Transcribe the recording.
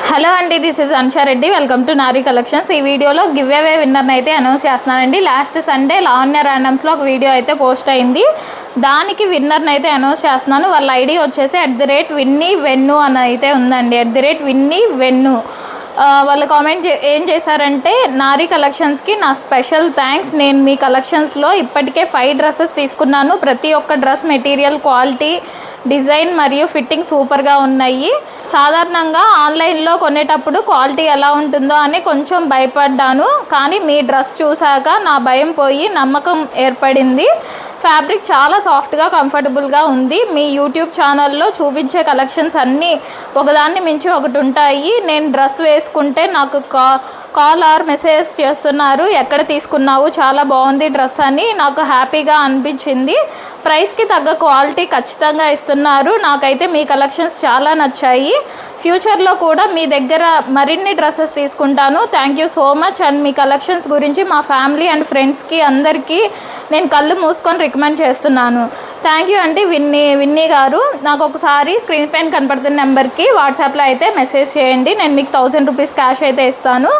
Hello అండి, this is Ansha Reddy. Welcome to Nari collections. ఈ వీడియోలో గివ్ అవే విన్నర్ని అయితే అనౌన్స్ చేస్తున్నానండి. లాస్ట్ సండే లావణ్య ర్యాండమ్స్లో ఒక వీడియో అయితే పోస్ట్ అయింది. దానికి విన్నర్ని అయితే అనౌన్స్ చేస్తున్నాను. వాళ్ళ ఐడి వచ్చేసి @విన్నీవెన్ను అని అయితే ఉందండి. @విన్నీవెన్ను. వాళ్ళు కామెంట్ ఏం చేశారంటే, నారీ కలెక్షన్స్కి నా స్పెషల్ థ్యాంక్స్. నేను మీ కలెక్షన్స్లో ఇప్పటికే 5 డ్రెస్సెస్ తీసుకున్నాను. ప్రతి ఒక్క డ్రెస్ మెటీరియల్, క్వాలిటీ, డిజైన్ మరియు ఫిట్టింగ్ సూపర్గా ఉన్నాయి. సాధారణంగా ఆన్లైన్లో కొనేటప్పుడు క్వాలిటీ ఎలా ఉంటుందో అని కొంచెం భయపడ్డాను, కానీ మీ డ్రెస్ చూశాక నా భయం పోయి నమ్మకం ఏర్పడింది. ఫ్యాబ్రిక్ చాలా సాఫ్ట్గా, కంఫర్టబుల్గా ఉంది. మీ యూట్యూబ్ ఛానల్లో చూపించే కలెక్షన్స్ అన్నీ ఒకదాన్ని మించి ఒకటి ఉంటాయి. నేను డ్రెస్ వేసుకుంటే నాకు కాల్ ఆర్ మెసేజ్ చేస్తున్నారు, ఎక్కడ తీసుకున్నావు, చాలా బాగుంది డ్రెస్ అని. నాకు హ్యాపీగా అనిపించింది. ప్రైస్కి తగ్గ క్వాలిటీ ఖచ్చితంగా ఇస్తున్నారు. నాకైతే మీ కలెక్షన్స్ చాలా నచ్చాయి. ఫ్యూచర్లో కూడా మీ దగ్గర మరిన్ని డ్రెస్సెస్ తీసుకుంటాను. Thank you so much. And me collections గురించి మా ఫ్యామిలీ అండ్ ఫ్రెండ్స్కి అందరికీ నేను కళ్ళు మూసుకొని రికమెండ్ చేస్తున్నాను. థ్యాంక్ యూ అండి విన్నీ గారు. నాకు ఒకసారి స్క్రీన్ పైన కనపడుతున్న నెంబర్కి వాట్సాప్లో అయితే మెసేజ్ చేయండి. నేను మీకు 1000 రూపీస్ క్యాష్ అయితే ఇస్తాను.